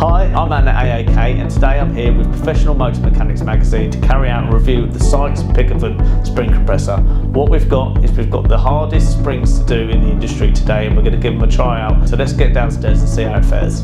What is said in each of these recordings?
Hi, I'm Anna AAK and today I'm here with Professional Motor Mechanics magazine to carry out a review of the Sykes Pickavant spring compressor. What we've got is we've got the hardest springs to do in the industry today and we're going to give them a try out. So let's get downstairs and see how it fares.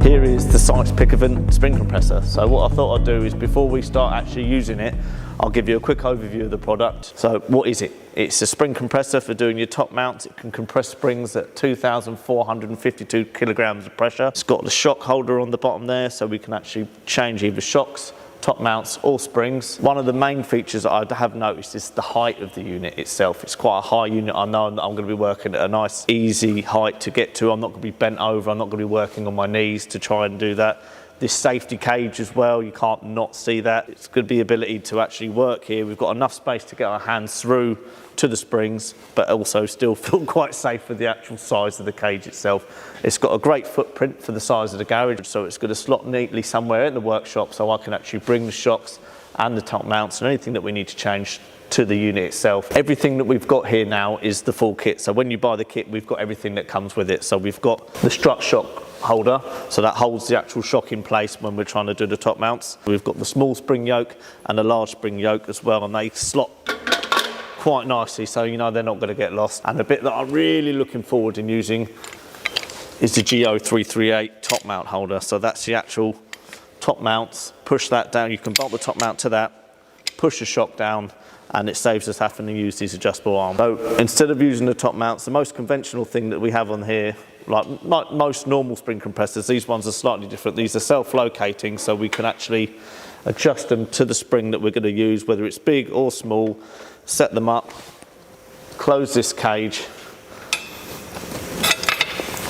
Here is the Sykes Pickavant spring compressor. So what I thought I'd do is before we start actually using it, I'll give you a quick overview of the product. So what is it? It's a spring compressor for doing your top mounts. It can compress springs at 2,452 kilograms of pressure. It's got the shock holder on the bottom there, so we can actually change either shocks, top mounts or springs. One of the main features that I have noticed is the height of the unit itself. It's quite a high unit. I know that I'm going to be working at a nice easy height to get to. I'm not going to be bent over. I'm not going to be working on my knees to try and do that. This safety cage as well, you can't not see that. It's good the ability to actually work here. We've got enough space to get our hands through to the springs, but also still feel quite safe with the actual size of the cage itself. It's got a great footprint for the size of the garage, so it's going to slot neatly somewhere in the workshop so I can actually bring the shocks and the top mounts and anything that we need to change to the unit itself. Everything that we've got here now is the full kit. So when you buy the kit, we've got everything that comes with it. So we've got the strut shock holder, so that holds the actual shock in place when we're trying to do the top mounts. We've got the small spring yoke and the large spring yoke as well, and they slot quite nicely, so you know they're not going to get lost. And the bit that I'm really looking forward in using is the GO338 top mount holder. So that's the actual top mounts. Push that down, you can bolt the top mount to that, push the shock down, and it saves us having to use these adjustable arms. So instead of using the top mounts, the most conventional thing that we have on here, like most normal spring compressors, these ones are slightly different. These are self-locating, so we can actually adjust them to the spring that we're going to use, whether it's big or small, set them up, close this cage,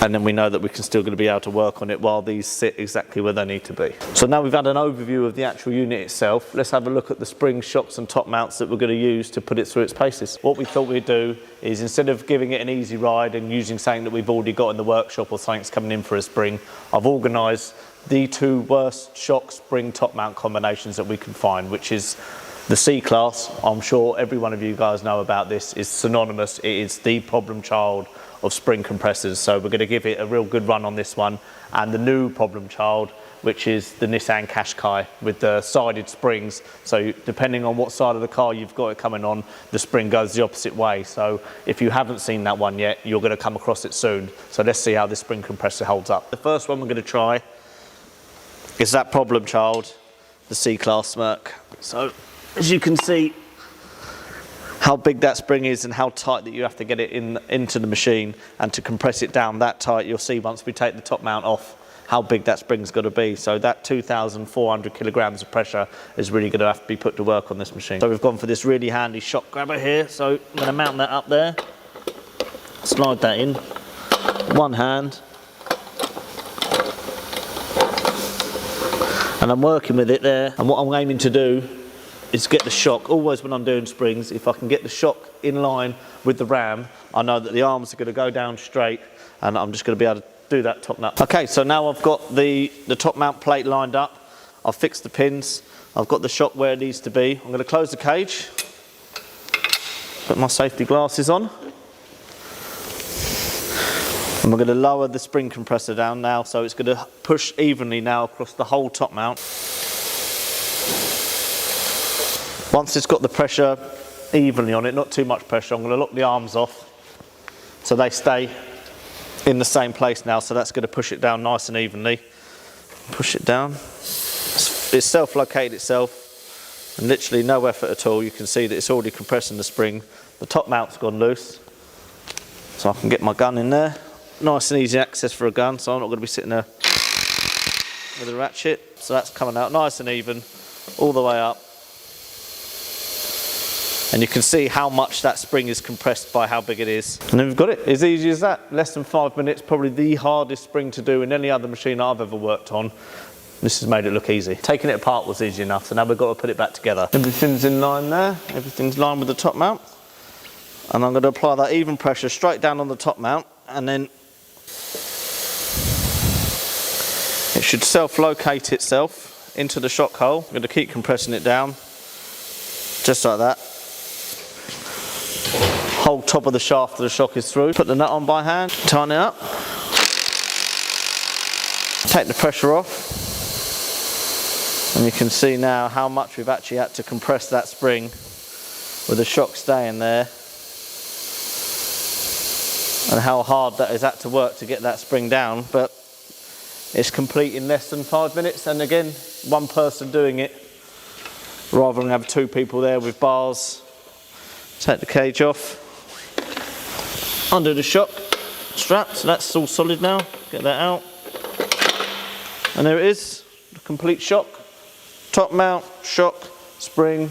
and then we know that we're still going to be able to work on it while these sit exactly where they need to be. So now we've had an overview of the actual unit itself, let's have a look at the springs, shocks and top mounts that we're going to use to put it through its paces. What we thought we'd do is, instead of giving it an easy ride and using something that we've already got in the workshop or something that's coming in for a spring, I've organised the two worst shock spring top mount combinations that we can find, which is the C-Class. I'm sure every one of you guys know about this. Is synonymous. It is the problem child of spring compressors, so we're going to give it a real good run on this one. And the new problem child, which is the Nissan Qashqai with the sided springs, so depending on what side of the car you've got it coming on, the spring goes the opposite way. So if you haven't seen that one yet, you're going to come across it soon. So let's see how this spring compressor holds up. The first one we're going to try is that problem child, the C-Class Smirk. So as you can see how big that spring is and how tight that you have to get it into the machine, and to compress it down that tight, you'll see once we take the top mount off how big that spring's got to be. So that 2,400 kilograms of pressure is really going to have to be put to work on this machine. So we've gone for this really handy shock grabber here, so I'm going to mount that up there, slide that in, one hand, and I'm working with it there. And what I'm aiming to do is get the shock, always when I'm doing springs, if I can get the shock in line with the ram, I know that the arms are going to go down straight and I'm just going to be able to do that top mount. Okay, so now I've got the top mount plate lined up, I've fixed the pins, I've got the shock where it needs to be. I'm going to close the cage, put my safety glasses on, and we're going to lower the spring compressor down now, so it's going to push evenly now across the whole top mount. Once it's got the pressure evenly on it, not too much pressure, I'm going to lock the arms off so they stay in the same place now. So that's going to push it down nice and evenly. Push it down. It's self-located itself and literally no effort at all. You can see that it's already compressing the spring. The top mount's gone loose, so I can get my gun in there. Nice and easy access for a gun, so I'm not going to be sitting there with a ratchet. So that's coming out nice and even all the way up. And you can see how much that spring is compressed by how big it is. And then we've got it, as easy as that. Less than 5 minutes, probably the hardest spring to do in any other machine I've ever worked on. This has made it look easy. Taking it apart was easy enough, so now we've got to put it back together. Everything's in line there, everything's in line with the top mount. And I'm going to apply that even pressure straight down on the top mount, and then it should self-locate itself into the shock hole. I'm going to keep compressing it down, just like that. whole top of the shaft of the shock is through. Put the nut on by hand, tighten it up, take the pressure off, and you can see now how much we've actually had to compress that spring with the shock staying there, and how hard that has had to work to get that spring down. But it's complete in less than 5 minutes, and again, one person doing it rather than have two people there with bars. Take the cage off, undo the shock strap, so that's all solid now. Get that out, and there it is, the complete shock, top mount, shock, spring,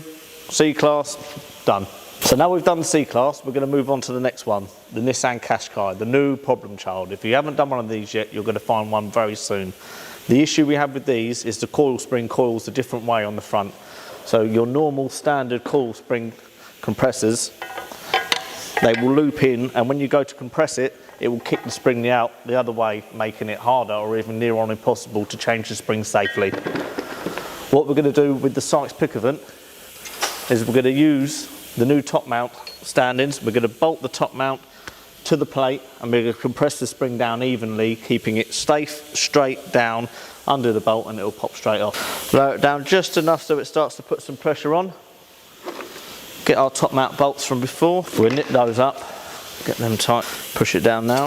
C-Class, done. So now we've done the C-Class, we're going to move on to the next one, the Nissan Qashqai, the new problem child. If you haven't done one of these yet, you're going to find one very soon. The issue we have with these is the coil spring coils a different way on the front. So your normal standard coil spring compressors, they will loop in, and when you go to compress it, it will kick the spring out the other way, making it harder or even near on impossible to change the spring safely. What we're going to do with the Sykes Pickavant is we're going to use the new top mount stand-ins. We're going to bolt the top mount to the plate, and we're going to compress the spring down evenly, keeping it safe, straight down under the bolt, and it'll pop straight off. Lower it down just enough so it starts to put some pressure on. Get our top mount bolts from before. We'll knit those up, get them tight, push it down now.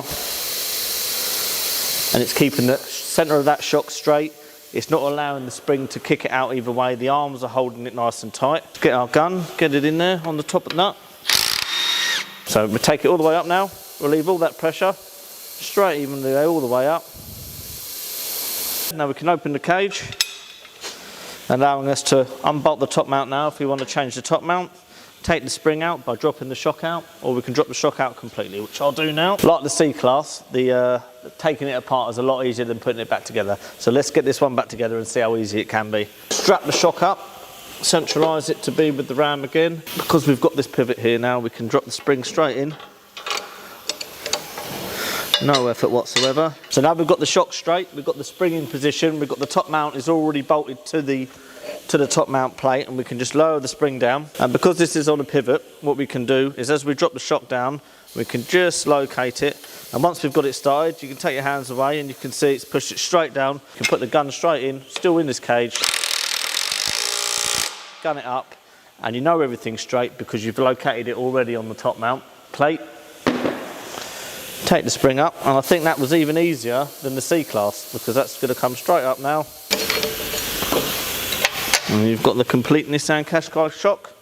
And it's keeping the centre of that shock straight. It's not allowing the spring to kick it out either way. The arms are holding it nice and tight. Get our gun, get it in there on the top of the nut. So we take it all the way up now. Relieve all that pressure, straight evenly all the way up. Now we can open the cage, allowing us to unbolt the top mount now if we want to change the top mount. Take the spring out by dropping the shock out, or we can drop the shock out completely, which I'll do now. Like the C-Class, taking it apart is a lot easier than putting it back together. So let's get this one back together and see how easy it can be. Strap the shock up, centralise it to be with the ram again. Because we've got this pivot here now, we can drop the spring straight in. No effort whatsoever. So now we've got the shock straight, we've got the spring in position, we've got the top mount is already bolted to the top mount plate, and we can just lower the spring down. And because this is on a pivot, what we can do is as we drop the shock down, we can just locate it, and once we've got it started, you can take your hands away and you can see it's pushed it straight down. You can put the gun straight in, still in this cage, gun it up, and you know everything's straight because you've located it already on the top mount plate. Take the spring up, and I think that was even easier than the C-Class because that's going to come straight up now. And you've got the complete Nissan Qashqai shock,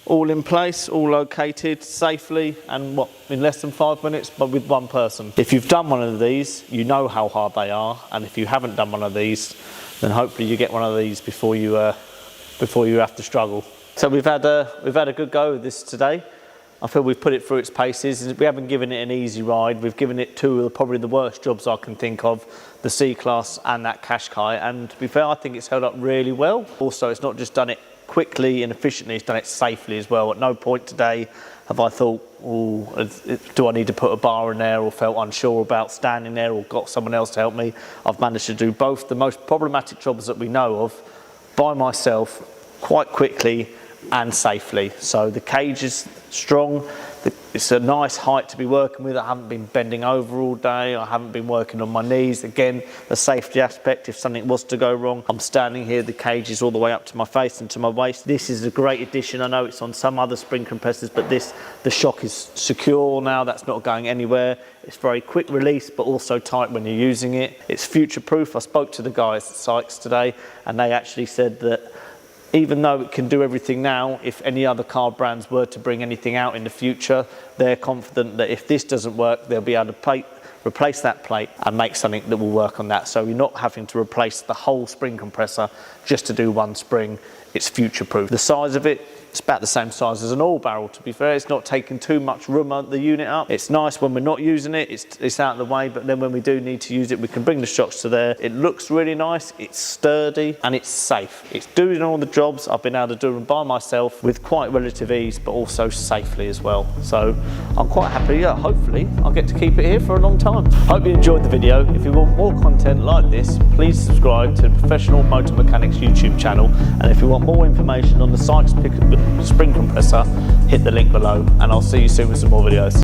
all in place, all located safely, and in less than 5 minutes, but with one person. If you've done one of these, you know how hard they are, and if you haven't done one of these, then hopefully you get one of these before you have to struggle. So we've had a good go with this today. I feel we've put it through its paces. We haven't given it an easy ride. We've given it two of probably the worst jobs I can think of, the C-Class and that Qashqai. And to be fair, I think it's held up really well. Also, it's not just done it quickly and efficiently, it's done it safely as well. At no point today have I thought, oh, do I need to put a bar in there, or felt unsure about standing there, or got someone else to help me. I've managed to do both the most problematic jobs that we know of by myself, quite quickly and safely. So the cage is strong, it's a nice height to be working with. I haven't been bending over all day, I haven't been working on my knees. Again, the safety aspect, if something was to go wrong, I'm standing here, the cage is all the way up to my face and to my waist. This is a great addition. I know it's on some other spring compressors, but the shock is secure now, that's not going anywhere. It's very quick release, but also tight when you're using it. It's future proof. I spoke to the guys at Sykes today, and they actually said that even though it can do everything now, if any other car brands were to bring anything out in the future, they're confident that if this doesn't work, they'll be able to replace that plate and make something that will work on that. So you're not having to replace the whole spring compressor just to do one spring. It's future proof. The size of it, it's about the same size as an oil barrel, to be fair. It's not taking too much room on the unit up. It's nice when we're not using it, it's out of the way, but then when we do need to use it, we can bring the shocks to there. It looks really nice, it's sturdy, and it's safe. It's doing all the jobs I've been able to do them by myself with quite relative ease, but also safely as well. So I'm quite happy. Hopefully I'll get to keep it here for a long time. Hope you enjoyed the video. If you want more content like this, please subscribe to the Professional Motor Mechanics YouTube channel. And if you want more information on the Sykes Pickavant spring compressor, hit the link below, and I'll see you soon with some more videos.